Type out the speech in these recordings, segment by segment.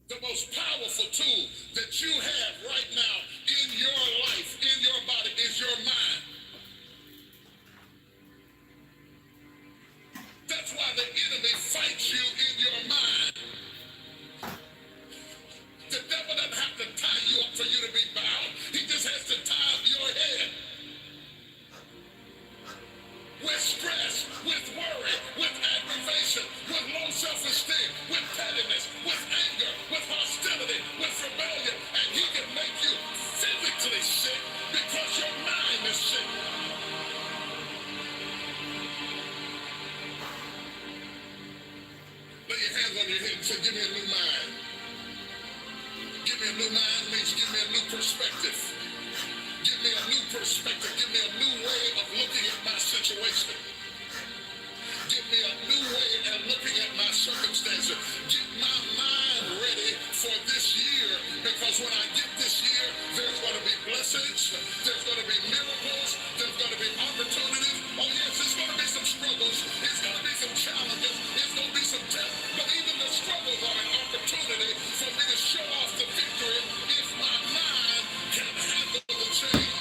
The most powerful tool that you have right now in your life, in your body, is your mind. That's why the enemy fights you in your mind. The devil doesn't have to tie you up for you to be bound. He just has to tie up your head. With stress, with worry, with aggravation, with low self-esteem, with pettiness, with anger, with hostility, with rebellion, and he can make you physically sick because your mind is sick. Lay your hands on your head and say, give me a new mind. Give me a new mind means give me a new perspective. Give me a new perspective. Give me a new way of looking at my situation. Give me a new way of looking at my circumstances. Get my mind ready for this year, because when I get this year, there's going to be blessings, there's going to be miracles, there's going to be opportunities. Oh yes, there's going to be some struggles, there's going to be some challenges, there's going to be some tests, but even the struggles are an opportunity for me to show off the victory if my mind can handle the change.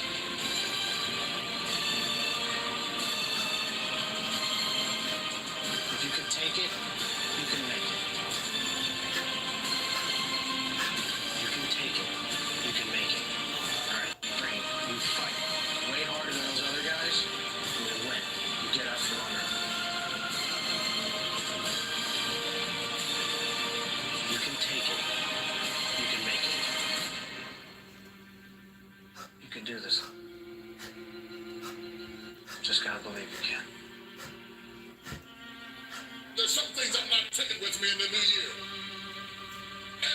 If you can take it, you can make it. You can take it, you can make it. All right, brain, you fight. Way harder than those other guys, and you win. You get out from under. You can take it, you can make it. You can do this. Just gotta believe you can. There's some things I'm not taking with me in the new year.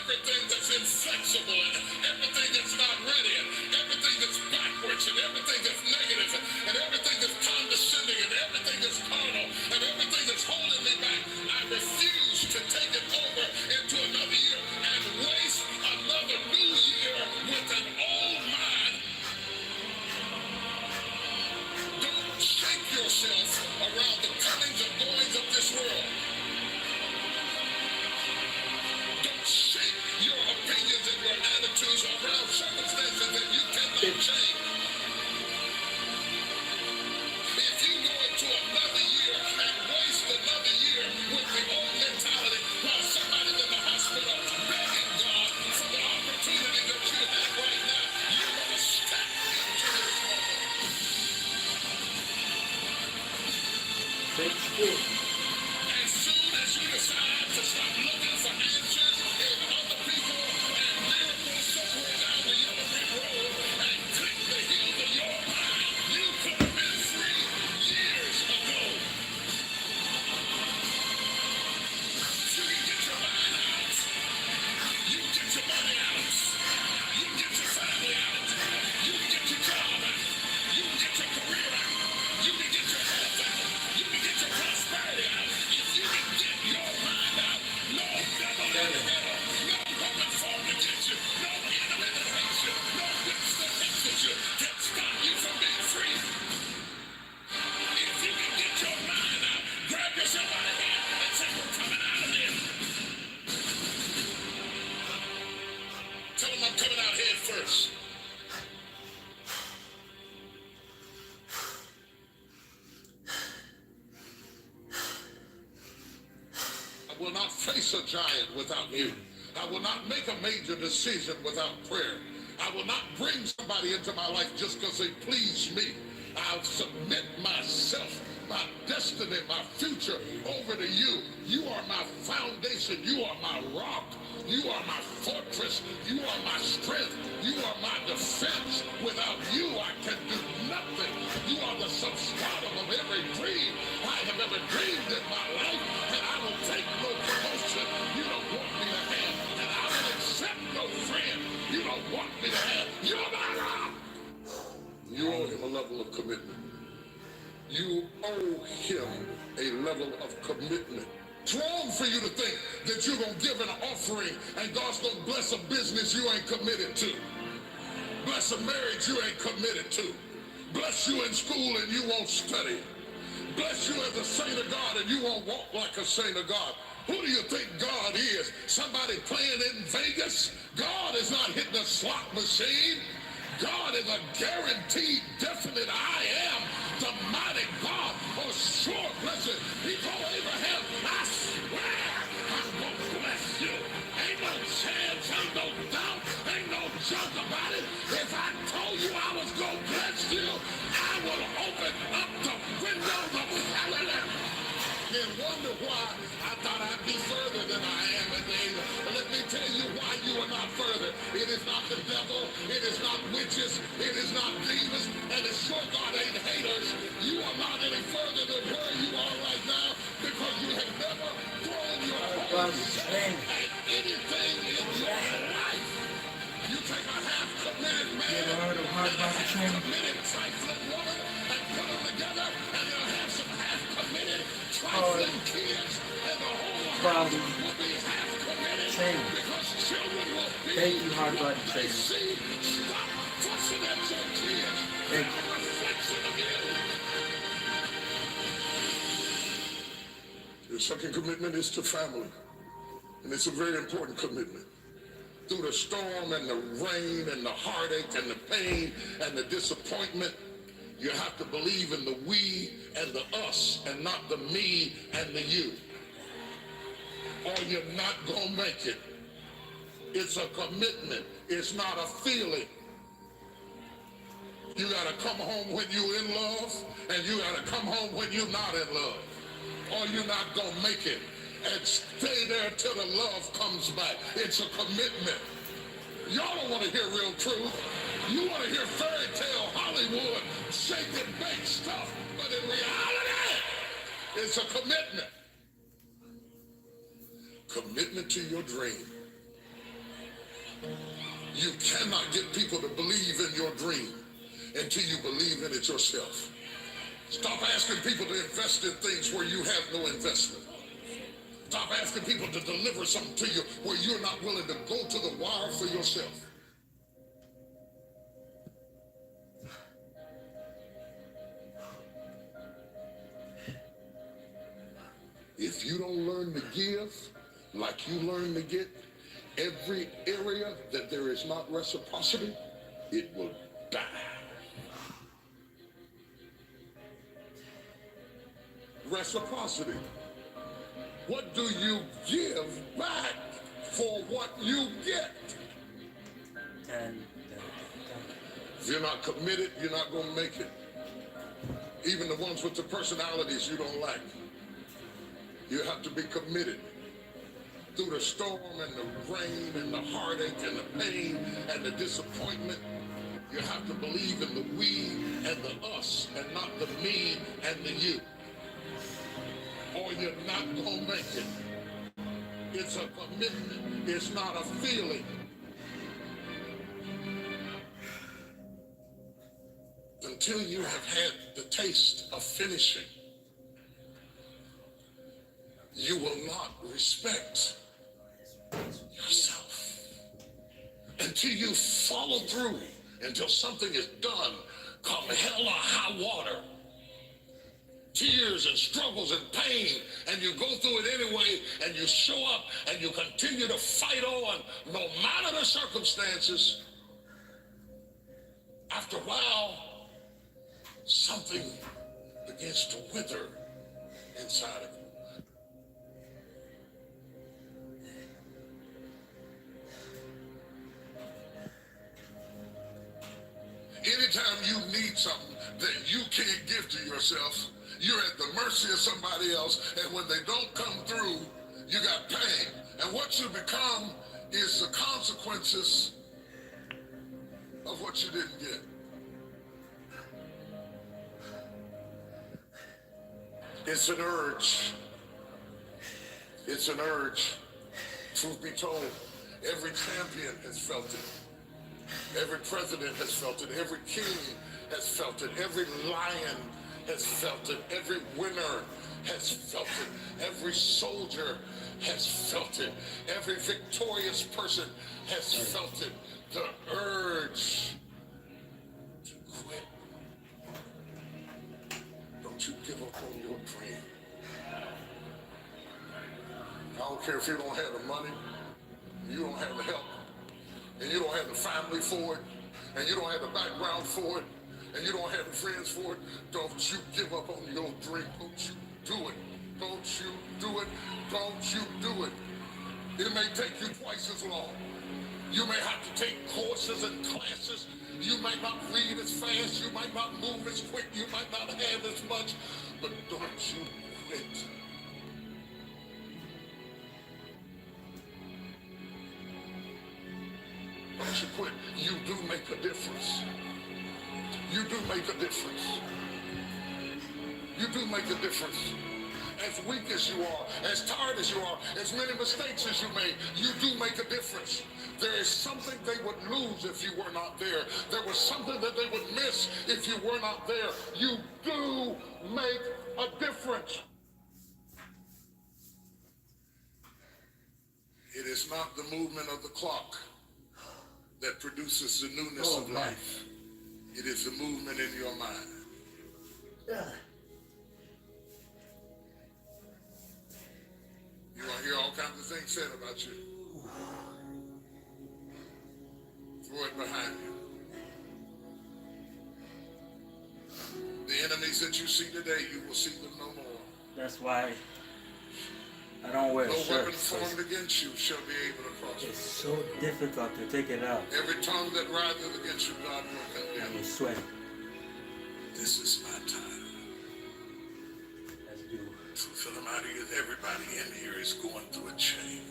Everything that's inflexible and everything that's not ready and everything that's backwards and everything that's negative and everything that's condescending and everything that's carnal and everything that's holding me back, I refuse to take it over into another year and waste another new year with an old mind. Don't shake yourself around the comings and goings of this world. Don't shake your opinions and your attitudes around circumstances that you cannot change. If you go into another year and waste another year with the old mentality while somebody's in the hospital begging God for the opportunity that you have right now, you're going to step into this moment. Thank you. As soon as you decide to stop looking for answers in other people and miracles somewhere down the yellow brick road and click the heels of your mind, you could have been free years ago. You can get your mind out. You can get your money out. You can get your family out. You can get your job out. You can get your career out. You can get your health out. You can get your prosperity out. If you can get your mind out, no devil in hell, no woman formed against you, no enemy that hates you, no witch that hates you can stop you from being free. If you can get your mind out, grab yourself by the hand and say, we're coming out of here. Tell them I'm coming out head first. I will not face a giant without you. I will not make a major decision without prayer. I will not bring somebody into my life just because they please me. I'll submit myself, my destiny, my future over to you. You are my foundation. You are my rock. You are my fortress. You are my strength. You are my defense. Without you, I can do nothing. You are the substratum of every dream I have ever dreamed in my life, and I will take no promotion you don't want me to have, and I will accept no friend you don't want me to have. You're my rock. You owe him a level of commitment. You owe him a level of commitment. It's wrong for you to think that you're going to give an offering and God's going to bless a business you ain't committed to. Bless a marriage you ain't committed to. Bless you in school and you won't study. Bless you as a saint of God and you won't walk like a saint of God. Who do you think God is? Somebody playing in Vegas? God is not hitting a slot machine. God is a guaranteed, definite I am, the mighty God. Oh, sure, bless it. He told Abraham, I swear I'm going to bless you. Ain't no chance, ain't no doubt, ain't no junk about it. If I told you I was going to bless you, I will open up the windows of heaven and wonder why I thought I'd be further than I am today. Let me tell you why you are not further. It is not the devil. It is not witches. It is not demons. And it's sure God ain't haters. You are not any further than where you are right now because you have never thrown your whole self at anything in your life. You take a half-committed man and a half-committed trifling woman and put them together and you'll have some half-committed trifling kids and the whole house will be half-committed because children will be Thank you, hard button they training. see. Stop fussing at your kids. Thank I'm a reflection of you. Your second commitment is to family, and it's a very important commitment. Through the storm and the rain and the heartache and the pain and the disappointment, you have to believe in the we and the us and not the me and the you. Or you're not gonna make it. It's a commitment. It's not a feeling. You gotta come home when you're in love, and you gotta come home when you're not in love. Or you're not gonna make it. And stay there till the love comes back. It's a commitment. Y'all don't want to hear real truth. You want to hear fairy tale Hollywood, shake and bake stuff. But in reality, it's a commitment. Commitment to your dream. You cannot get people to believe in your dream until you believe in it yourself. Stop asking people to invest in things where you have no investment. Stop asking people to deliver something to you where you're not willing to go to the wire for yourself. If you don't learn to give like you learn to get, every area that there is not reciprocity, it will die. Reciprocity. What do you give back for what you get? If you're not committed, you're not going to make it. Even the ones with the personalities you don't like. You have to be committed. Through the storm and the rain and the heartache and the pain and the disappointment, you have to believe in the we and the us and not the me and the you. Or you're not going to make it. It's a commitment. It's not a feeling. Until you have had the taste of finishing, you will not respect yourself. Until you follow through, until something is done, come hell or high water. Tears and struggles and pain, and you go through it anyway, and you show up, and you continue to fight on, no matter the circumstances. After a while, something begins to wither inside of you. Anytime you need something that you can't give to yourself, you're at the mercy of somebody else, and when they don't come through, you got pain. And what you become is the consequences of what you didn't get. It's an urge. It's an urge. Truth be told, every champion has felt it. Every president has felt it. Every king has felt it. Every lion has felt it. Every winner has felt it. Every soldier has felt it. Every victorious person has felt it. The urge to quit. Don't you give up on your dream. I don't care if you don't have the money, you don't have the help, and you don't have the family for it, and you don't have the background for it, and you don't have the friends for it. Don't you give up on your dream. Don't you do it. Don't you do it. Don't you do it. It may take you twice as long. You may have to take courses and classes. You might not read as fast. You might not move as quick. You might not have as much. But don't you quit. Don't you quit. You do make a difference. You do make a difference. You do make a difference. As weak as you are, as tired as you are, as many mistakes as you made, you do make a difference. There is something they would lose if you were not there. There was something that they would miss if you were not there. You do make a difference. It is not the movement of the clock that produces the newness of life. It is the movement in your mind. You're going to hear all kinds of things said about you. Throw it behind you. The enemies that you see today, you will see them no more. That's why I don't wear shirts. No weapon formed against you shall be able to prosper. It's so difficult to take it out. Every tongue that riseth against you, God will condemn. And you sweat. This is my time. Let's do. Truth of the matter is, everybody in here is going through a change.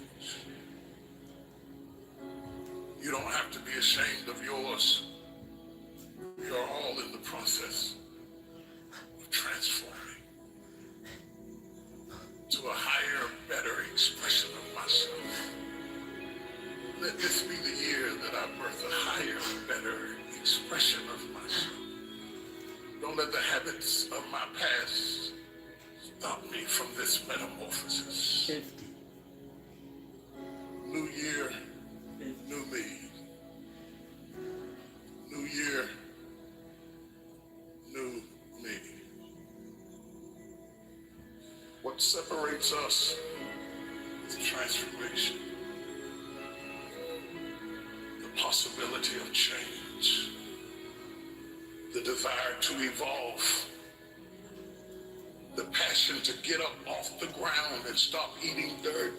You don't have to be ashamed of yours. We are all in the process of transforming to a higher, better expression of myself. Let this be the year that I birth a higher, better expression of myself. Don't let the habits of my past stop me from this metamorphosis. 50. New year, new me. New year, new me. What separates us is transformation. The possibility of change. The desire to evolve. The passion to get up off the ground and stop eating dirt.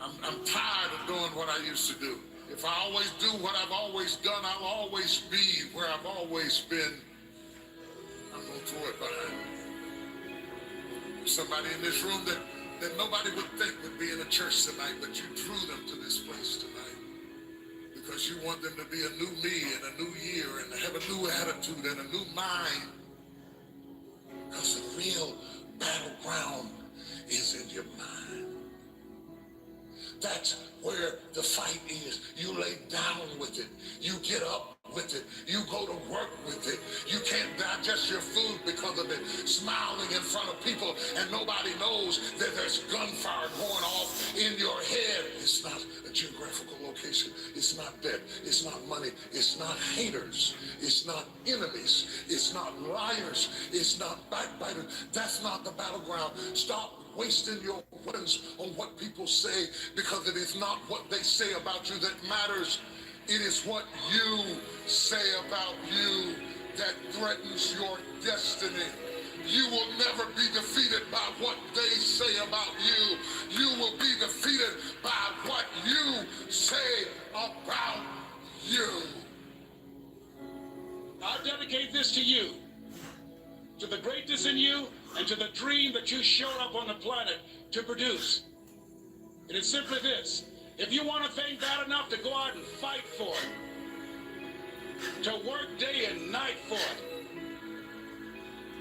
I'm tired of doing what I used to do. If I always do what I've always done, I'll always be where I've always been. I'm going to throw it behind me. There's somebody in this room that nobody would think would be in a church tonight, but you drew them to this place tonight because you want them to be a new me and a new year and to have a new attitude and a new mind. Because the real battleground is in your mind. That's where the fight is. You lay down with it. You get up with it. You go to work with it. You can't digest your food because of it. Smiling in front of people and nobody knows that there's gunfire going off in your head. It's not a geographical location. It's not debt. It's not money. It's not haters. It's not enemies. It's not liars. It's not backbiters. That's not the battleground. Stop wasting your weapons on what people say, because it is not what they say about you that matters. It is what you say about you that threatens your destiny. You will never be defeated by what they say about you. You will be defeated by what you say about you. I dedicate this to you, to the greatness in you, and to the dream that you showed up on the planet to produce. It is simply this: if you want a thing bad enough to go out and fight for it, to work day and night for it,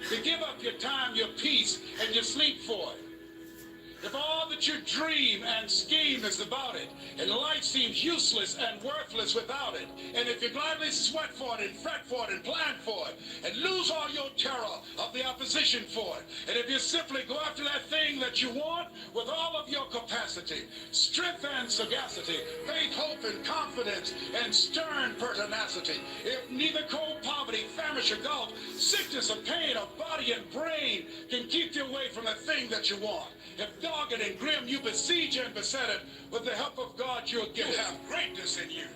to give up your time, your peace, and your sleep for it, If all that you dream and scheme is about it, and life seems useless and worthless without it, and if you gladly sweat for it and fret for it and plan for it, and lose all your terror of the opposition for it, and if you simply go after that thing that you want with all of your capacity, strength and sagacity, faith, hope, and confidence, and stern pertinacity, if neither cold poverty, famish, or gulf, sickness or pain of body and brain can keep you away from the thing that you want, if dogged and grim you besiege and beset it, with the help of God you'll get it. You have greatness in you.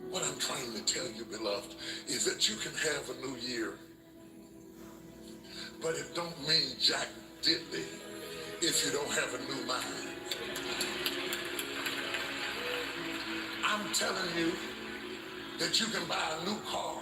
What I'm trying to tell you, beloved, is that you can have a new year, but it don't mean jack diddly if you don't have a new mind. I'm telling you that you can buy a new car,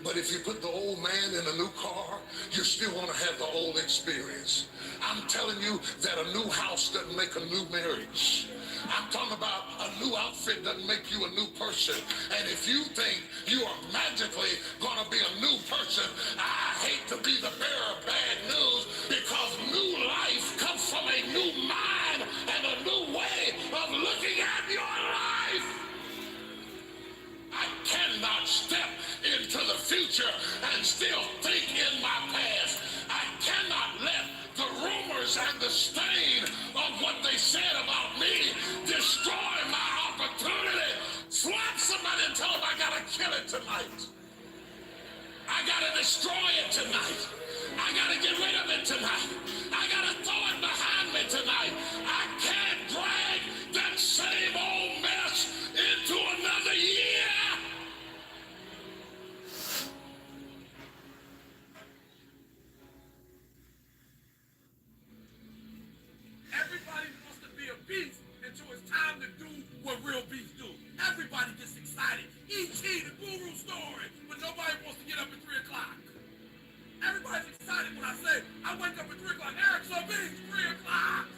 but if you put the old man in a new car, you still want to have the old experience. I'm telling you that a new house doesn't make a new marriage. I'm talking about a new outfit doesn't make you a new person. And if you think you are magically going to be a new person, I hate to be the bearer of bad news, because new life comes from a new mind and a new way of looking at your life. I cannot step into the future and still think in my past. I cannot let the rumors and the stain of what they said about me destroy my opportunity. Slap somebody and tell them I gotta kill it tonight. I gotta destroy it tonight. I gotta get rid of it tonight. I gotta throw it behind me tonight. I can't drag that same old mess into another year. Everybody wants to be a beast until it's time to do what real beasts do. Everybody gets excited. E.T., the guru story, but nobody wants to get up at 3 o'clock. Everybody's excited when I say, I wake up at 3 o'clock, Eric's a beast, 3 o'clock.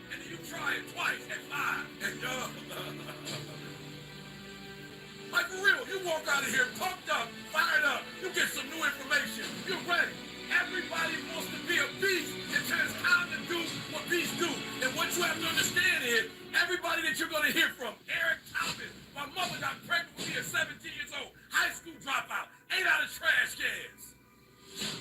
And then you try it twice at 5. And like for real, you walk out of here pumped up, fired up, you get some new information, you're ready. Everybody wants to be a beast until it's time to do what beasts do. And what you have to understand is, everybody that you're going to hear from, Eric Thomas, my mother got pregnant with me at 17 years old, high school dropout, ate out of trash cans,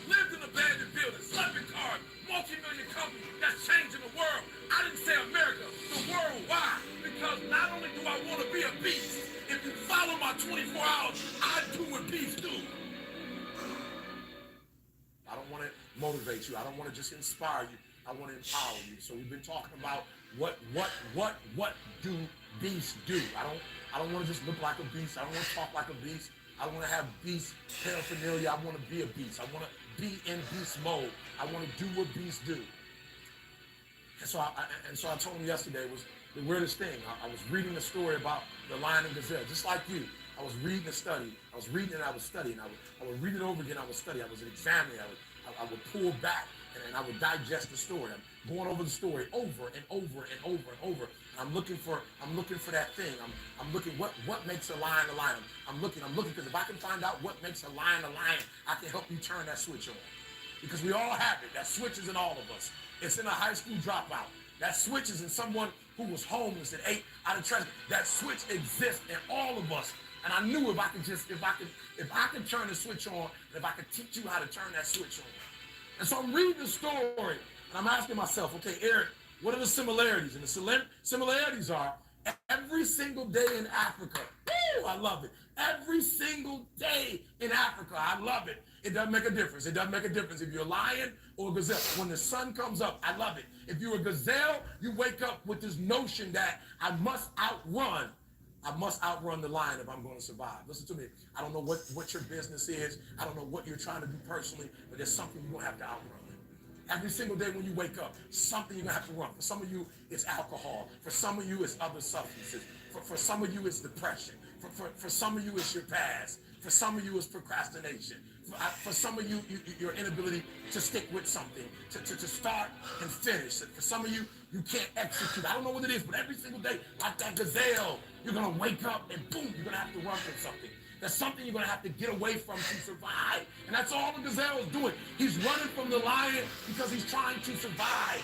lived in abandoned buildings, slept in cars, multi-million company that's changing the world. I didn't say America, the world. Why? Because not only do I want to be a beast, if you follow my 24 hours, I do what beasts do. I don't want to motivate you. I don't want to just inspire you. I want to empower you. So we've been talking about what do beasts do. I don't want to just look like a beast. I don't want to talk like a beast. I don't want to have beast paraphernalia. I want to be a beast. I want to be in beast mode. I want to do what beasts do. And so I told him yesterday was the weirdest thing. I was reading a story about the lion and gazelle, just like you. I was reading a study. I was reading and I was studying. I would read it over again. I would study. I was examining. I would pull back and I would digest the story. I'm going over the story over and over and over and over. I'm looking for that thing. I'm looking what makes a lion a lion. I'm looking because if I can find out what makes a lion, I can help you turn that switch on. Because we all have it. That switch is in all of us. It's in a high school dropout. That switch is in someone who was homeless and ate out of trash. That switch exists in all of us. And I knew if I could turn the switch on, and if I could teach you how to turn that switch on. And so I'm reading the story, and I'm asking myself, okay, Eric, what are the similarities? And the similarities are every single day in Africa. Woo, I love it. Every single day in Africa, I love it. It doesn't make a difference. It doesn't make a difference if you're a lion or a gazelle. When the sun comes up, I love it. If you're a gazelle, you wake up with this notion that I must outrun the lion if I'm going to survive. Listen to me. I don't know what your business is. I don't know what you're trying to do personally, but there's something you're going to have to outrun. Every single day when you wake up, something you're going to have to run. For some of you, it's alcohol. For some of you, it's other substances. For some of you, it's depression. For some of you, it's your past. For some of you, it's procrastination. For some of you, your inability to stick with something, to start and finish. For some of you, you can't execute. I don't know what it is, but every single day, like that gazelle, you're going to wake up and boom, you're going to have to run from something. There's something you're going to have to get away from to survive. And that's all the gazelle is doing. He's running from the lion because he's trying to survive.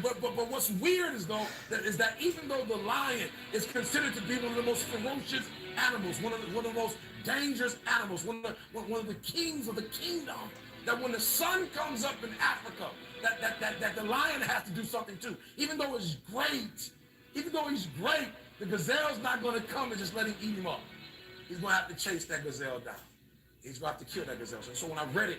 But what's weird is that even though the lion is considered to be one of the most ferocious animals, one of the most dangerous animals, one of the kings of the kingdom, that when the sun comes up in Africa, that the lion has to do something too. Even though he's great, the gazelle's not going to come and just let him eat him up. He's going to have to chase that gazelle down. He's going to have to kill that gazelle. So when I read it,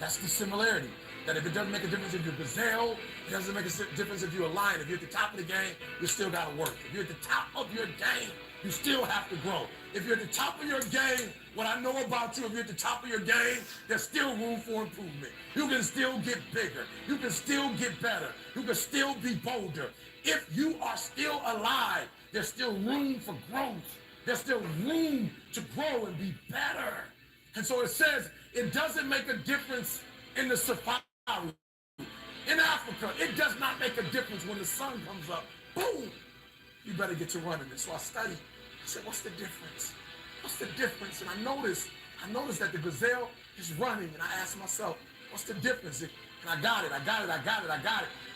that's the similarity. That if it doesn't make a difference if you're a gazelle, it doesn't make a difference if you're a lion. If you're at the top of the game, you still got to work. If you're at the top of your game, you still have to grow. If you're at the top of your game, what I know about you, if you're at the top of your game, there's still room for improvement. You can still get bigger. You can still get better. You can still be bolder. If you are still alive, there's still room for growth. There's still room to grow and be better. And so it says it doesn't make a difference in the safari. In Africa, it does not make a difference when the sun comes up. Boom! You better get to running. And so I studied. I said, what's the difference? What's the difference? And I noticed that the gazelle is running. And I asked myself, what's the difference? And I got it.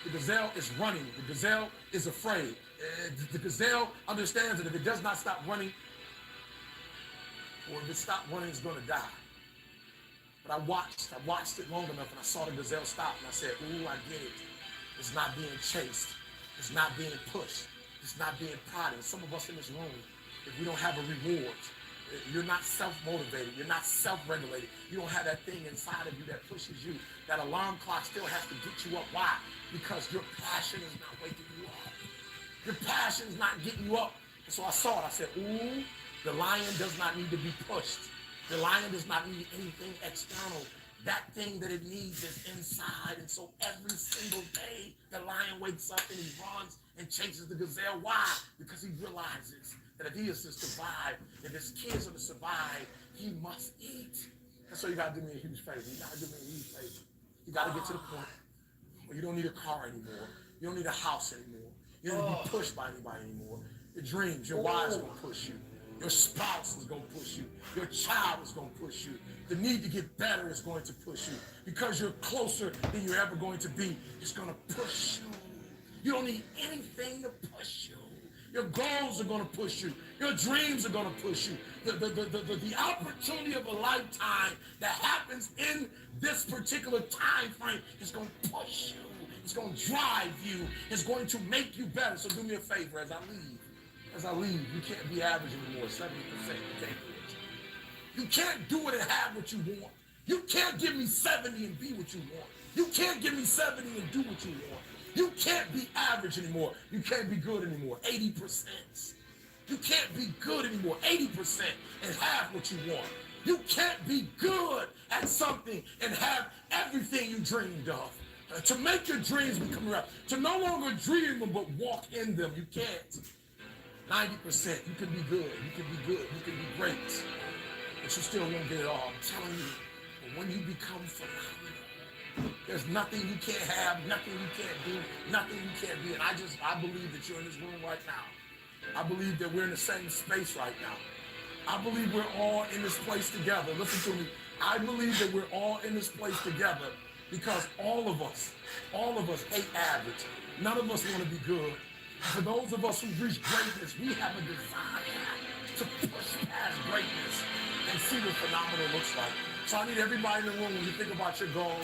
The gazelle is running. The gazelle is afraid. The gazelle understands that if it does not stop running, or if it stops running, it's going to die. But I watched it long enough, and I saw the gazelle stop, and I said, ooh, I get it. It's not being chased. It's not being pushed. It's not being prodded. Some of us in this room, if we don't have a reward, you're not self-motivated. You're not self-regulated. You don't have that thing inside of you that pushes you. That alarm clock still has to get you up. Why? Because your passion is not waking you up. Your passion is not getting you up. And so I saw it. I said, ooh, the lion does not need to be pushed. The lion does not need anything external. That thing that it needs is inside. And so every single day, the lion wakes up and he runs and chases the gazelle. Why? Because he realizes that if he is to survive, if his kids are to survive, he must eat. And so you got to do me a huge favor. You got to do me a huge favor. You got to get to the point where you don't need a car anymore. You don't need a house anymore. You don't need to be pushed by anybody anymore. Your dreams, your wife's going to push you. Your spouse is going to push you. Your child is going to push you. The need to get better is going to push you. Because you're closer than you're ever going to be, it's going to push you. You don't need anything to push you. Your goals are going to push you. Your dreams are going to push you. The opportunity of a lifetime that happens in this particular time frame is going to push you. It's going to drive you. It's going to make you better. So do me a favor as I leave, you can't be average anymore, 70%. You can't do it. You can't do it and have what you want. You can't give me 70 and be what you want. You can't give me 70 and do what you want. You can't be average anymore. You can't be good anymore, 80%. You can't be good anymore, 80%, and have what you want. You can't be good at something and have everything you dreamed of. To make your dreams become real. To no longer dream them, but walk in them. You can't. 90%, you can be good, you can be great, but you still won't get it all. I'm telling you, but when you become phenomenal, there's nothing you can't have, nothing you can't do, nothing you can't be. And I believe that you're in this room right now. I believe that we're in the same space right now. I believe we're all in this place together. Listen to me. I believe that we're all in this place together because all of us hate average. None of us want to be good. For those of us who reach greatness, we have a desire to push past greatness and see what phenomenal looks like. So I need everybody in the room, when you think about your goal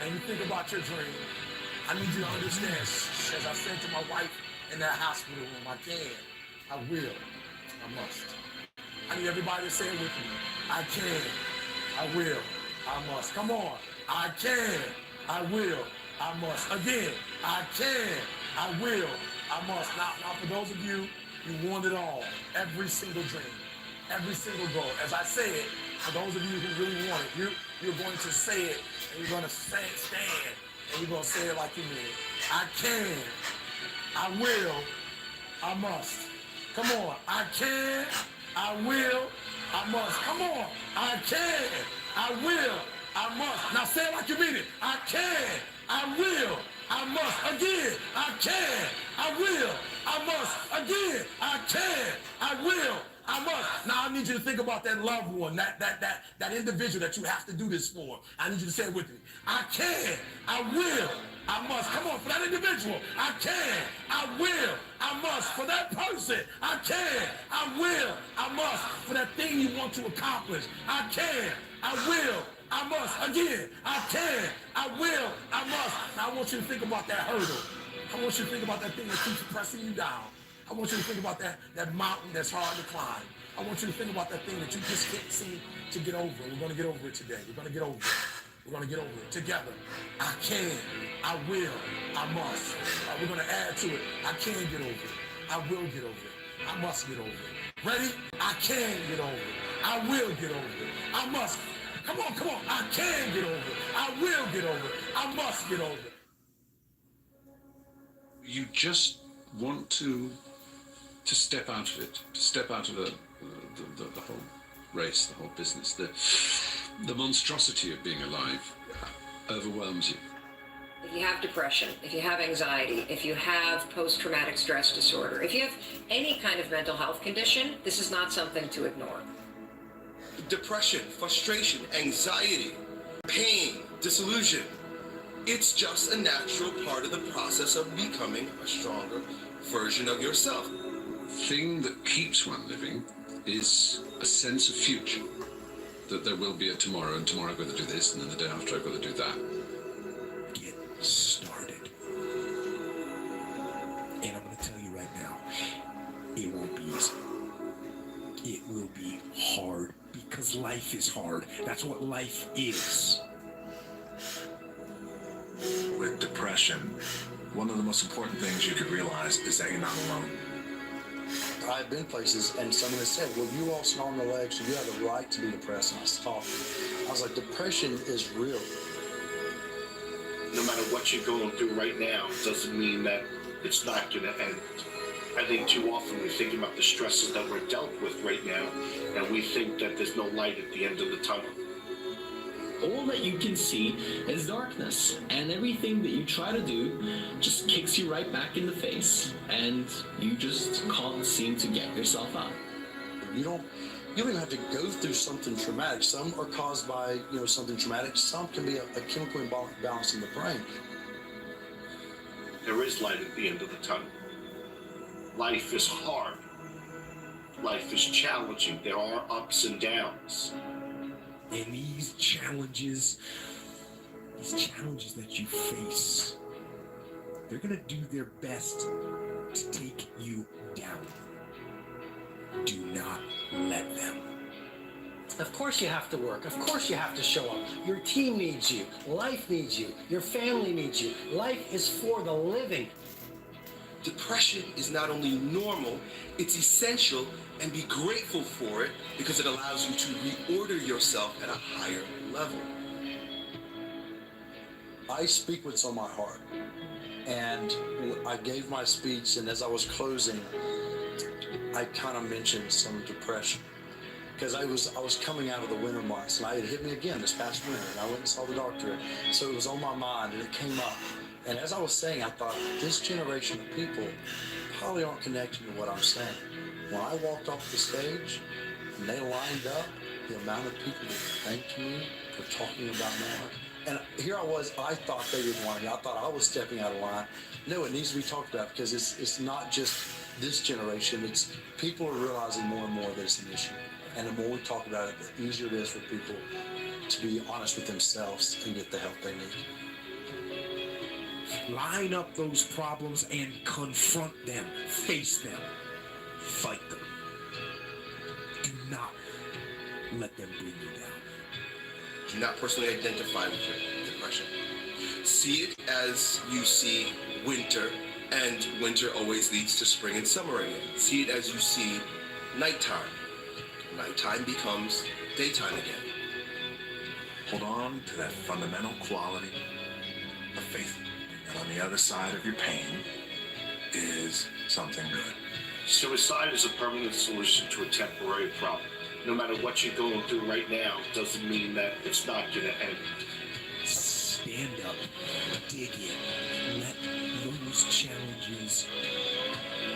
and you think about your dream, I need you to understand, as I said to my wife in that hospital room, I can, I will, I must. I need everybody to say it with me. I can, I will, I must. Come on. I can, I will, I must. Again, I can, I will, I must. Now for those of you, you want it all. Every single dream, every single goal. As I say it, for those of you who really want it, you're going to say it, and you're going to stand, and you're going to say it like you mean it. I can, I will, I must. Come on. I can, I will, I must. Come on. I can, I will, I must. Now say it like you mean it. I can, I will, I must. Again, I can, I will, I must. Again, I can, I will, I must. Now I need you to think about that loved one, that individual that you have to do this for. I need you to say it with me. I can, I will, I must. Come on, for that individual, I can, I will, I must. For that person, I can, I will, I must. For that thing you want to accomplish, I can, I will, I must. Again, I can, I will, I must. Now I want you to think about that hurdle. I want you to think about that thing that keeps pressing you down. I want you to think about that mountain that's hard to climb. I want you to think about that thing that you just can't seem to get over. We're going to get over it today. We're going to get over it. We're going to get over it together. I can, I will, I must. We're going to add to it. I can get over it. I will get over it. I must get over it. Ready? I can get over it. I will get over it. I must. Come on, come on. I can get over it. I will get over it. I must get over it. You just want to step out of it, to step out of the whole race, the whole business. The monstrosity of being alive overwhelms you. If you have depression, if you have anxiety, if you have post-traumatic stress disorder, if you have any kind of mental health condition, this is not something to ignore. Depression, frustration, anxiety, pain, disillusion. It's just a natural part of the process of becoming a stronger version of yourself. The thing that keeps one living is a sense of future. That there will be a tomorrow, and tomorrow I've got to do this, and then the day after I've got to do that. Get started. And I'm going to tell you right now, it won't be easy. It will be hard, because life is hard. That's what life is. With depression, one of the most important things you could realize is that you're not alone. I've been places and someone has said, well, you lost an arm and a leg, so you have the right to be depressed. And I was talking. I was like, depression is real. No matter what you're going through right now, doesn't mean that it's not going to end. I think too often we think about the stresses that we're dealt with right now, and we think that there's no light at the end of the tunnel. All that you can see is darkness, and everything that you try to do just kicks you right back in the face, and you just can't seem to get yourself out. You don't even have to go through something traumatic. Some are caused by, something traumatic. Some can be a chemical imbalance in the brain. There is light at the end of the tunnel. Life is hard. Life is challenging. There are ups and downs. And these challenges that you face, they're going to do their best to take you down. Do not let them. Of course you have to work. Of course you have to show up. Your team needs you. Life needs you. Your family needs you. Life is for the living. Depression is not only normal, it's essential, and be grateful for it because it allows you to reorder yourself at a higher level. I speak what's on my heart. And I gave my speech, and as I was closing, I kind of mentioned some depression. Because I was coming out of the winter months, and it hit me again this past winter, and I went and saw the doctor. So it was on my mind, and it came up. And as I was saying, I thought, this generation of people probably aren't connecting to what I'm saying. When I walked off the stage, and they lined up, the amount of people that thanked me for talking about my life. And here I was, I thought they didn't want me. I thought I was stepping out of line. No, it needs to be talked about because it's not just this generation. It's people are realizing more and more that it's an issue. And the more we talk about it, the easier it is for people to be honest with themselves and get the help they need. Line up those problems and confront them. Face them. Fight them. Do not let them bring you down. Do not personally identify with your depression. See it as you see winter, and winter always leads to spring and summer again. See it as you see nighttime. Nighttime becomes daytime again. Hold on to that fundamental quality of faith. And on the other side of your pain is something good. Suicide is a permanent solution to a temporary problem. No matter what you're going through right now, doesn't mean that it's not going to end. Stand up, dig in, let those challenges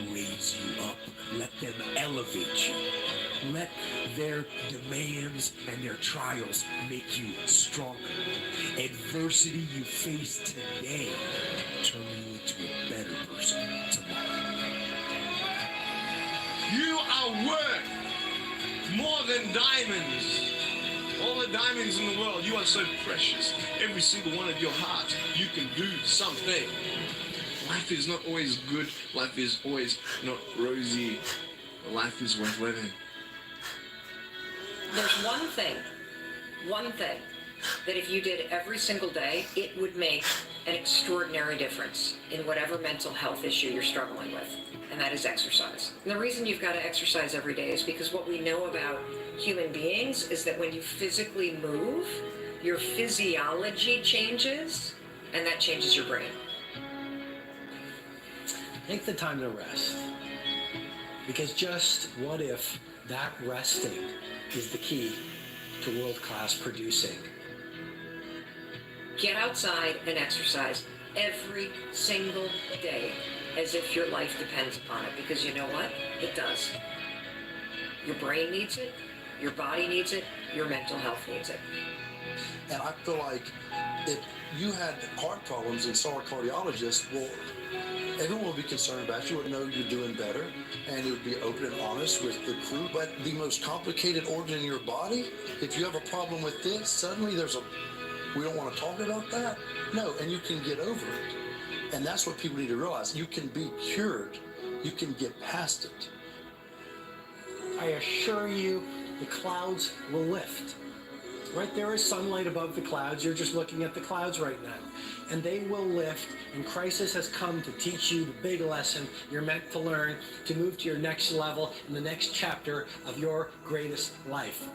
raise you up, let them elevate you. Let their demands and their trials make you stronger. Adversity you face today turn you into a better person tomorrow. You are worth more than diamonds. All the diamonds in the world, you are so precious. Every single one of your heart, you can do something. Life is not always good. Life is always not rosy. Life is worth living. There's one thing that if you did every single day, it would make an extraordinary difference in whatever mental health issue you're struggling with, and that is exercise. And the reason you've got to exercise every day is because what we know about human beings is that when you physically move, your physiology changes, and that changes your brain. Take the time to rest. Because just what if that resting is the key to world-class producing? Get outside and exercise every single day as if your life depends upon it, because you know what? It does. Your brain needs it, your body needs it, your mental health needs it. And I feel like if you had heart problems and saw a cardiologist, well, everyone would be concerned about you, would know you're doing better, and it would be open and honest with the crew. But the most complicated organ in your body, if you have a problem with this, suddenly we don't want to talk about that? No, and you can get over it. And that's what people need to realize. You can be cured. You can get past it. I assure you, the clouds will lift. Right there is sunlight above the clouds. You're just looking at the clouds right now. And they will lift, and crisis has come to teach you the big lesson you're meant to learn to move to your next level in the next chapter of your greatest life.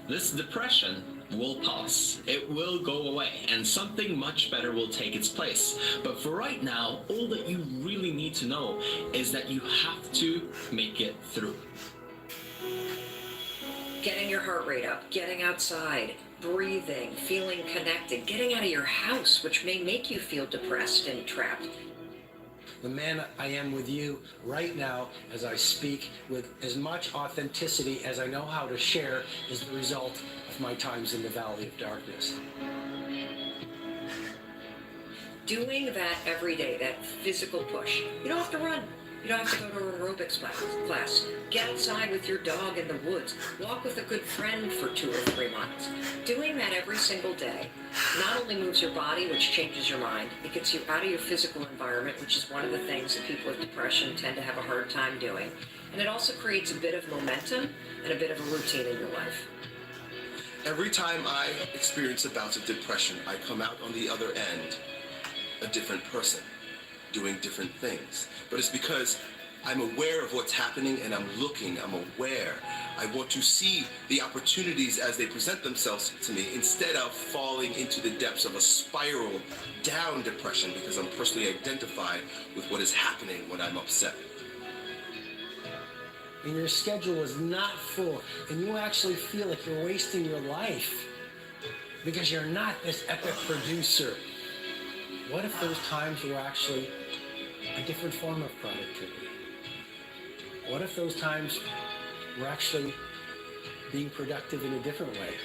This depression will pass. It will go away, and something much better will take its place. But for right now, all that you really need to know is that you have to make it through. Getting your heart rate up, getting outside, breathing, feeling connected, getting out of your house, which may make you feel depressed and trapped. The man I am with you right now as I speak with as much authenticity as I know how to share is the result of my times in the valley of darkness. Doing that every day, that physical push. You don't have to run. You don't have to go to an aerobics class. Get outside with your dog in the woods. Walk with a good friend for 2 or 3 months. Doing that every single day not only moves your body, which changes your mind, it gets you out of your physical environment, which is one of the things that people with depression tend to have a hard time doing. And it also creates a bit of momentum and a bit of a routine in your life. Every time I experience a bout of depression, I come out on the other end a different person, doing different things. But it's because I'm aware of what's happening and I'm aware. I want to see the opportunities as they present themselves to me instead of falling into the depths of a spiral down depression because I'm personally identified with what is happening when I'm upset. And your schedule is not full and you actually feel like you're wasting your life because you're not this epic producer. What if those times were actually a different form of productivity? What if those times were actually being productive in a different way,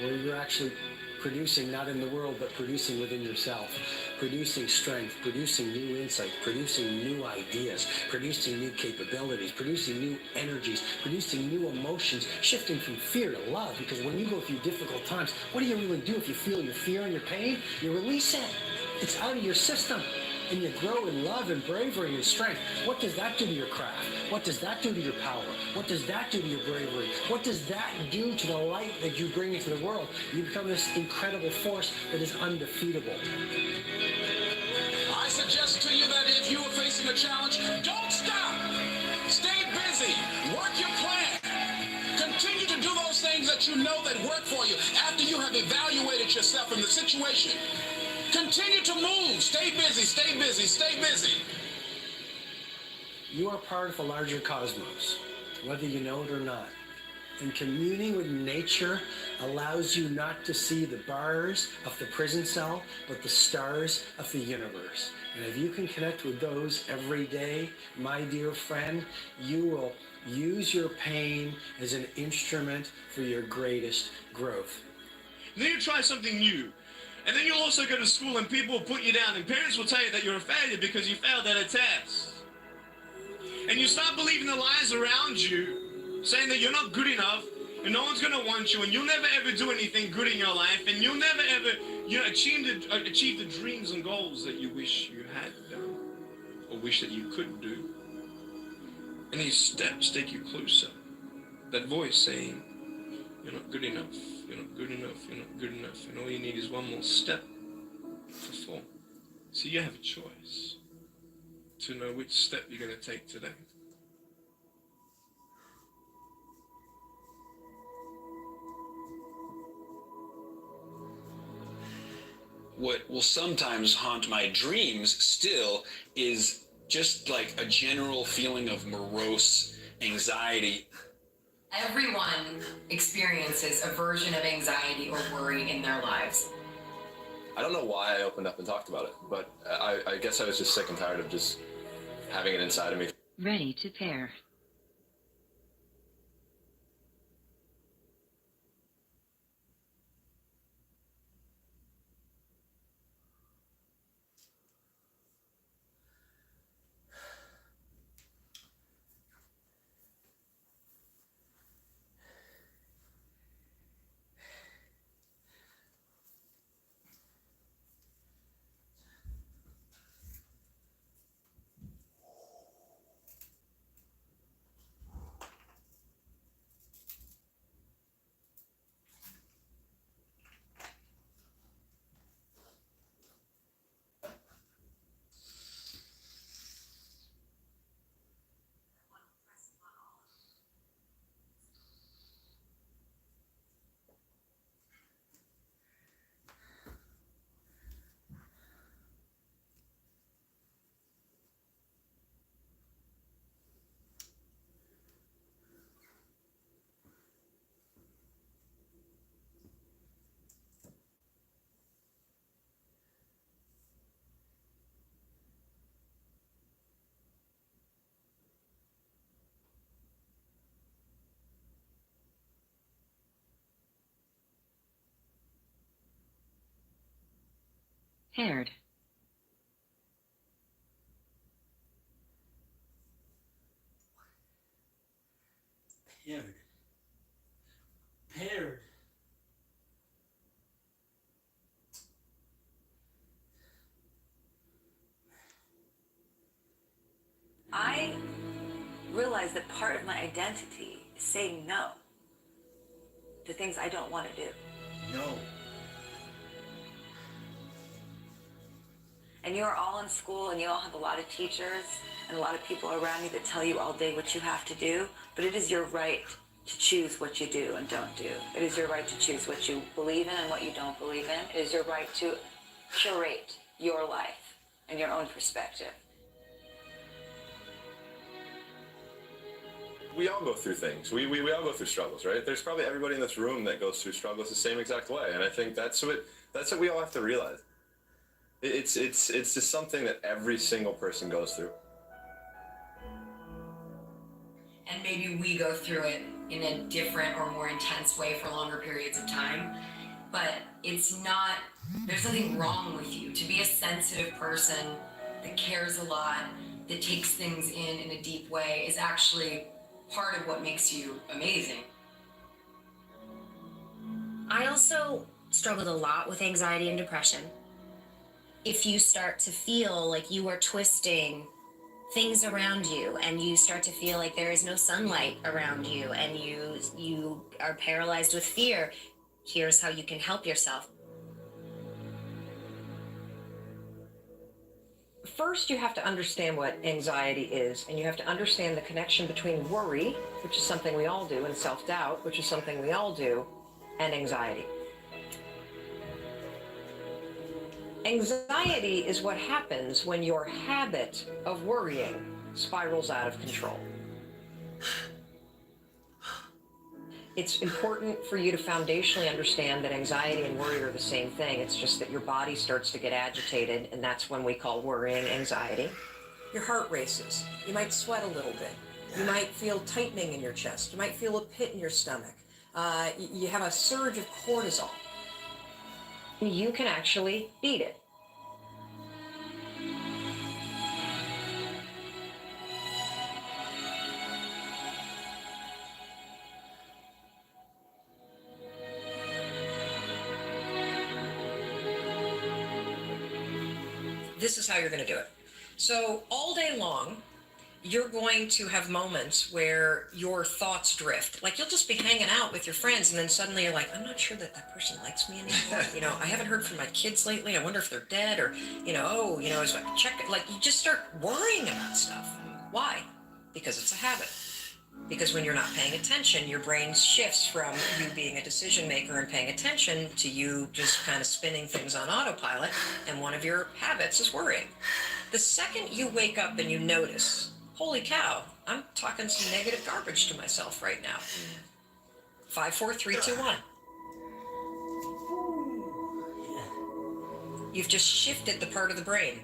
where you're actually producing not in the world, but producing within yourself, producing strength, producing new insight, producing new ideas, producing new capabilities, producing new energies, producing new emotions, shifting from fear to love? Because when you go through difficult times, what do you really do? If you feel your fear and your pain, you release it. It's out of your system. And you grow in love and bravery and strength. What does that do to your craft? What does that do to your power? What does that do to your bravery? What does that do to the light that you bring into the world? You become this incredible force that is undefeatable. I suggest to you that if you are facing a challenge, don't stop. Stay busy. Work your plan. Continue to do those things that you know that work for you after you have evaluated yourself in the situation. Continue to move. Stay busy, stay busy, stay busy. You are part of a larger cosmos, whether you know it or not. And communing with nature allows you not to see the bars of the prison cell, but the stars of the universe. And if you can connect with those every day, my dear friend, you will use your pain as an instrument for your greatest growth. And then you try something new. And then you'll also go to school and people will put you down and parents will tell you that you're a failure because you failed at a test. And you start believing the lies around you, saying that you're not good enough and no one's going to want you and you'll never ever do anything good in your life and you'll never ever achieve the dreams and goals that you wish you had done or wish that you could do. And these steps take you closer. That voice saying, you're not good enough, you're not good enough, you're not good enough, and all you need is one more step to fall. So you have a choice to know which step you're going to take today. What will sometimes haunt my dreams still is just like a general feeling of morose anxiety. Everyone experiences a version of anxiety or worry in their lives. I don't know why I opened up and talked about it, but I guess I was just sick and tired of just having it inside of me. Ready to pair. Paired. Paired. Paired. I realize that part of my identity is saying no to things I don't want to do. No. And you're all in school and you all have a lot of teachers and a lot of people around you that tell you all day what you have to do, but it is your right to choose what you do and don't do. It is your right to choose what you believe in and what you don't believe in. It is your right to curate your life and your own perspective. We all go through things. We all go through struggles, right? There's probably everybody in this room that goes through struggles the same exact way, and I think that's what we all have to realize. It's just something that every single person goes through. And maybe we go through it in a different or more intense way for longer periods of time, but it's not, there's nothing wrong with you. To be a sensitive person that cares a lot, that takes things in a deep way is actually part of what makes you amazing. I also struggled a lot with anxiety and depression. If you start to feel like you are twisting things around you and you start to feel like there is no sunlight around you and you are paralyzed with fear, here's how you can help yourself. First, you have to understand what anxiety is, and you have to understand the connection between worry, which is something we all do, and self-doubt, which is something we all do, and anxiety. Anxiety is what happens when your habit of worrying spirals out of control. It's important for you to foundationally understand that anxiety and worry are the same thing. It's just that your body starts to get agitated, and that's when we call worrying anxiety. Your heart races. You might sweat a little bit. You might feel tightening in your chest. You might feel a pit in your stomach. You have a surge of cortisol. You can actually beat it. This is how you're going to do it. So all day long, you're going to have moments where your thoughts drift. Like you'll just be hanging out with your friends and then suddenly you're like, I'm not sure that that person likes me anymore. I haven't heard from my kids lately. I wonder if they're dead or, is like check it. Like you just start worrying about stuff. Why? Because it's a habit. Because when you're not paying attention, your brain shifts from you being a decision maker and paying attention to you just kind of spinning things on autopilot. And one of your habits is worrying. The second you wake up and you notice, holy cow, I'm talking some negative garbage to myself right now. 5, 4, 3, 2, 1. You've just shifted the part of the brain.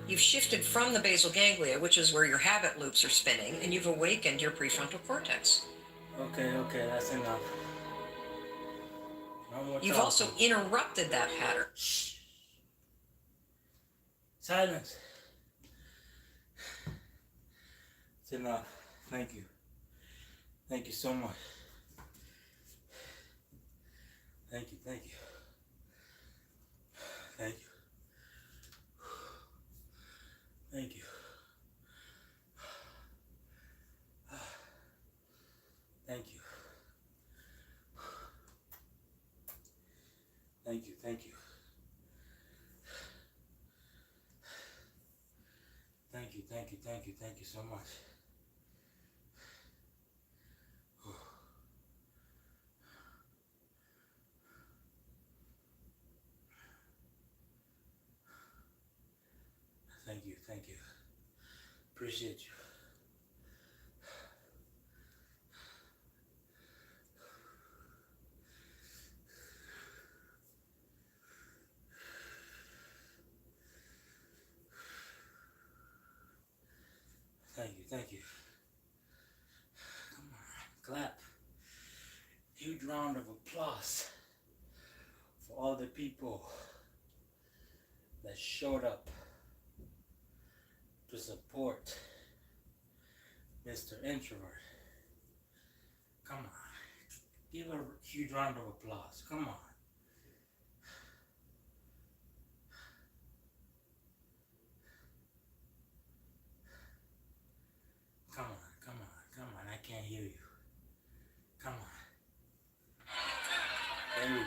You've shifted from the basal ganglia, which is where your habit loops are spinning, and you've awakened your prefrontal cortex. Okay, that's enough. No more You've talking. also interrupted that pattern. Silence. It's enough. Thank you. Thank you so much. Thank you. Thank you. Thank you. Thank you. Thank you. Thank you. Thank you. Thank you. Thank you. Thank you. Thank you so much. Thank you. Thank you. Appreciate you. Thank you. Thank you. Come on, clap. Huge round of applause for all the people that showed up to support Mr. Introvert. Come on. Give a huge round of applause. Come on. Come on, come on, come on. I can't hear you. Come on. There we go.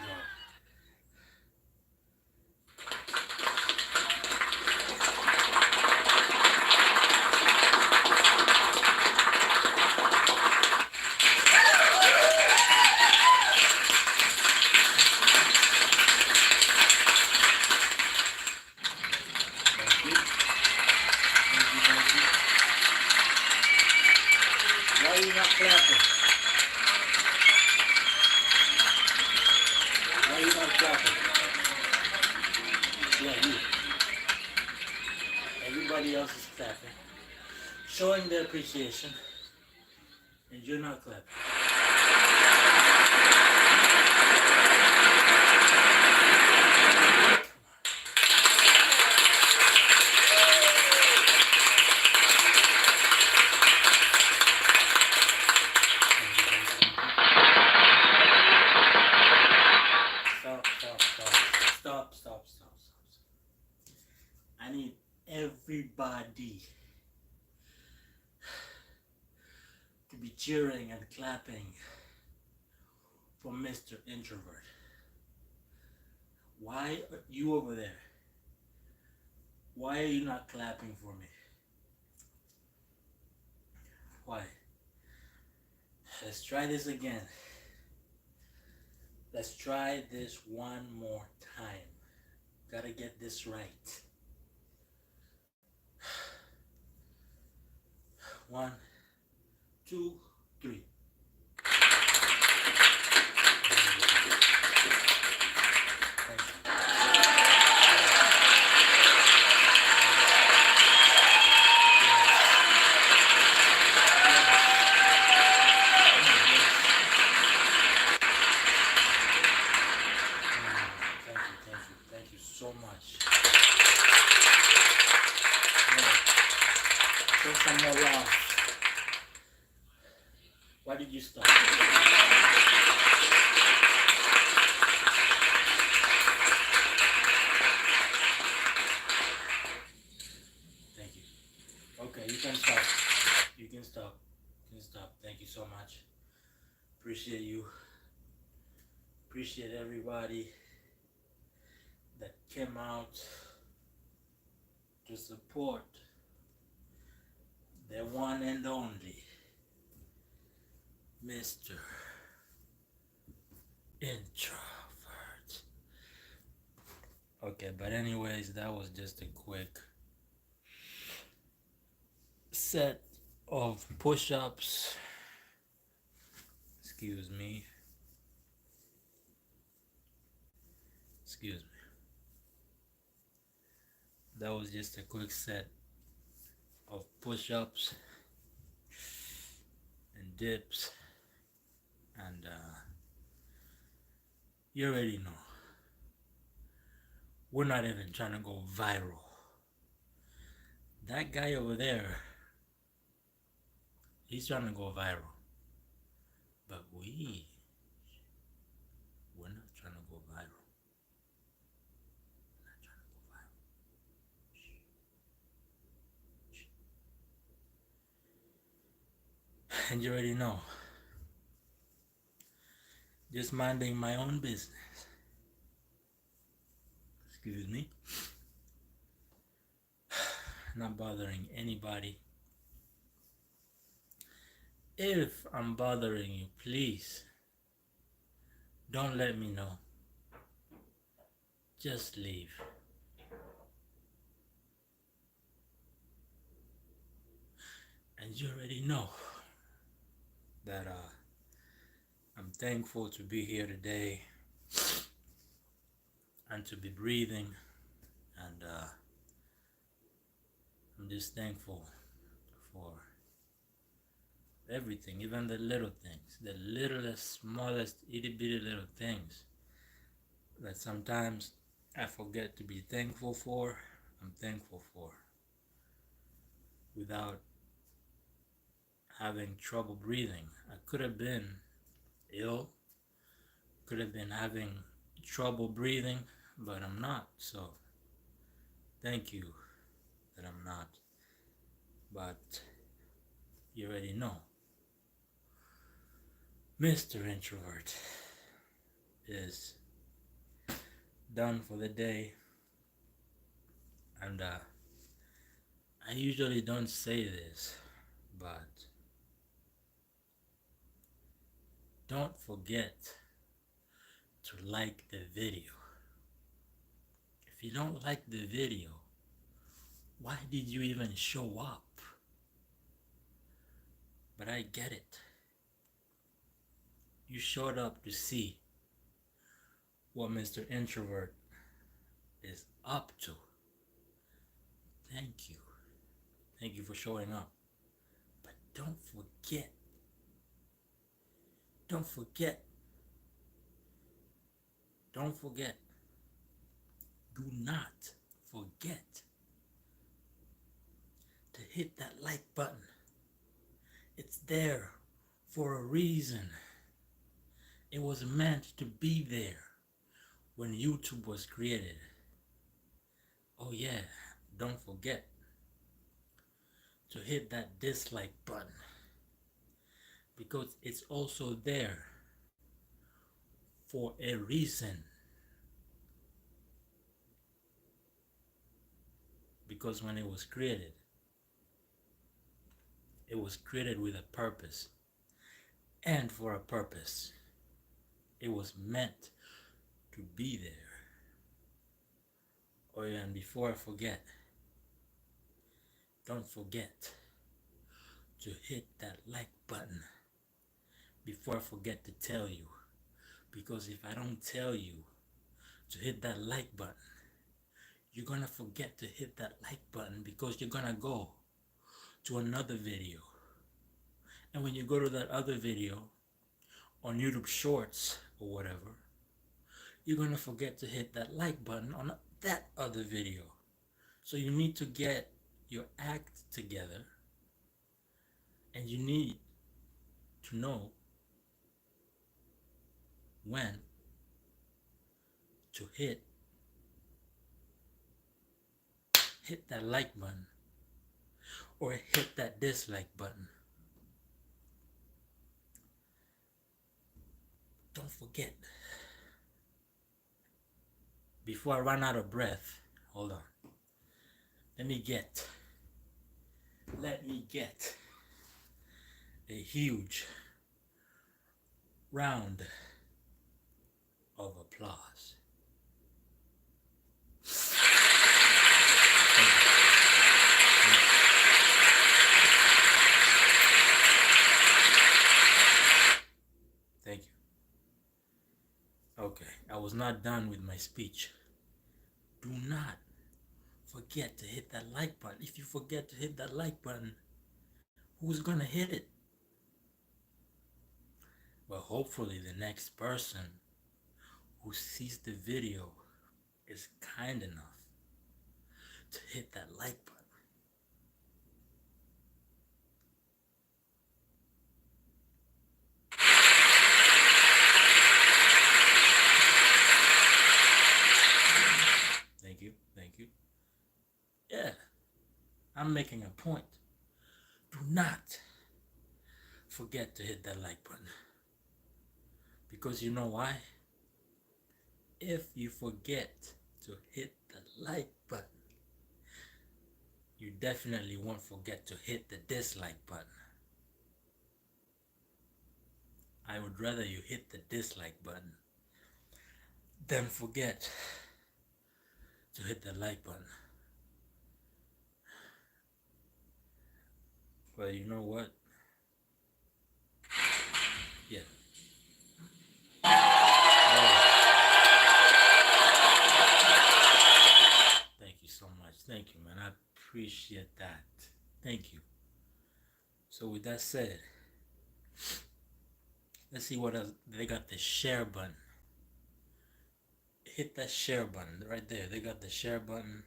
Why are you not clapping? Why are you not clapping? Yeah, you. Everybody else is clapping, showing their appreciation, and you're not clapping. Stop. I need everybody to be cheering and clapping for Mr. Introvert. Why are you over there? Why are you not clapping for me? Why? Let's try this again. Let's try this one more time. Gotta get this right. 1, 2, 3. Thank you so much. Show some more love. Why did you stop? Thank you. Okay, you can stop. You can stop. You can stop. Thank you so much. Appreciate you. Appreciate everybody that came out to support the one and only Mr. Introvert. Okay, but anyways, that was just a quick set of push-ups. Excuse me. Excuse me. That was just a quick set of push-ups and dips, and you already know, we're not even trying to go viral. That guy over there, he's trying to go viral, but we're not trying to go viral. We're not trying to go viral. Shh. And you already know, just minding my own business. Excuse me. Not bothering anybody. If I'm bothering you, please don't let me know. Just leave. And you already know that I'm thankful to be here today and to be breathing, and I'm just thankful for everything, even the little things, the littlest, smallest, itty bitty little things that sometimes I forget to be thankful for. I'm thankful for. Without having trouble breathing, I could have been ill, could have been having trouble breathing, but I'm not. So thank you that I'm not. But you already know, Mr. Introvert is done for the day. And I usually don't say this, but don't forget to like the video. If you don't like the video, why did you even show up? But I get it. You showed up to see what Mr. Introvert is up to. Thank you. Thank you for showing up. But don't forget. Don't forget. Don't forget. Do not forget to hit that like button. It's there for a reason. It was meant to be there when YouTube was created. Oh yeah, don't forget to hit that dislike button, because it's also there for a reason. Because when it was created with a purpose, and for a purpose. It was meant to be there. Oh yeah, and before I forget, don't forget to hit that like button before I forget to tell you. Because if I don't tell you to hit that like button, you're gonna forget to hit that like button because you're gonna go to another video. And when you go to that other video on YouTube Shorts or whatever, you're gonna forget to hit that like button on that other video. So you need to get your act together, and you need to know when to hit that like button or hit that dislike button. Don't forget. Before I run out of breath, hold on. Let me get a huge round of applause. Thank you. Okay, I was not done with my speech. Do not forget to hit that like button. If you forget to hit that like button, who's gonna hit it? Well, hopefully the next person who sees the video is kind enough to hit that like button. Thank you. Yeah, I'm making a point. Do not forget to hit that like button. Because you know why? If you forget to hit the like button, you definitely won't forget to hit the dislike button. I would rather you hit the dislike button than forget to hit the like button. Well, you know what? Yeah. Thank you so much. Thank you, man. I appreciate that. Thank you. So with that said, let's see what else. They got the share button. Hit that share button right there. They got the share button.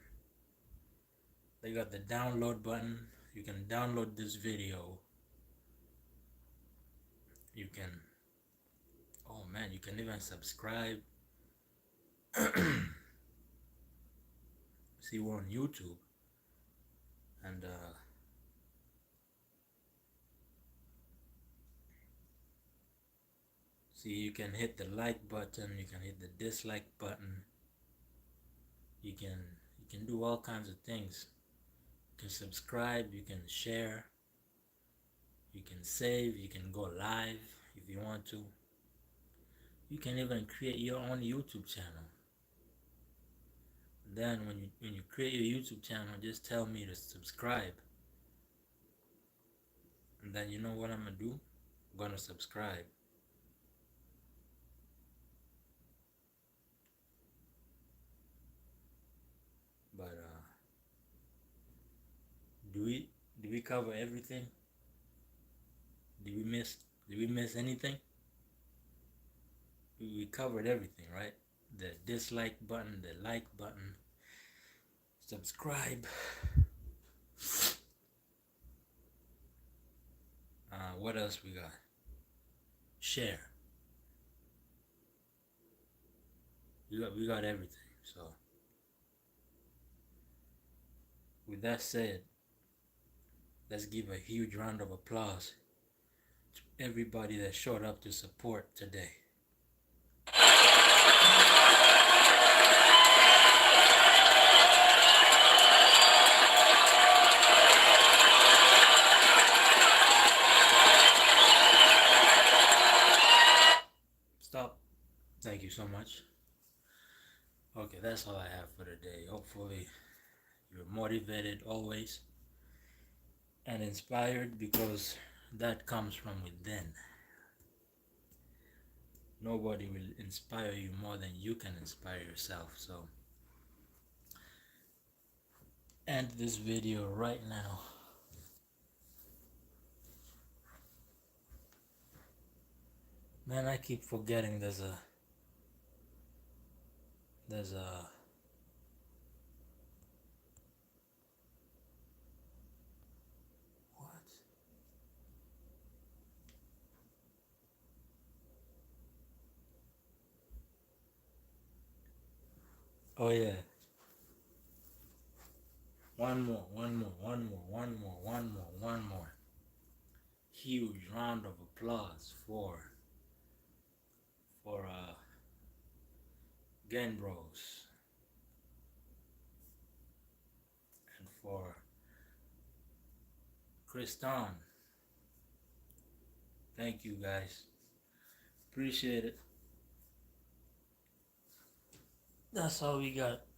They got the download button. You can download this video. You can, oh man, you can even subscribe. See, we're on YouTube. And see, you can hit the like button, you can hit the dislike button. You can do all kinds of things. You can subscribe, you can share, you can save, you can go live if you want to. You can even create your own YouTube channel. Then when you create your YouTube channel, just tell me to subscribe. And then you know what I'm gonna do? I'm gonna subscribe. But do we cover everything? Did we miss anything? We covered everything, right? The dislike button, the like button, subscribe. What else we got? Share. We got everything. So with that said, let's give a huge round of applause to everybody that showed up to support today. Stop. Thank you so much. Okay, that's all I have for today. Hopefully you're motivated always. and inspired, because that comes from within. Nobody will inspire you more than you can inspire yourself. So end this video right now. Man, I keep forgetting there's a what? Oh yeah. One more. Huge round of applause for Game Bros and for Kriston. Thank you guys. Appreciate it. That's all we got.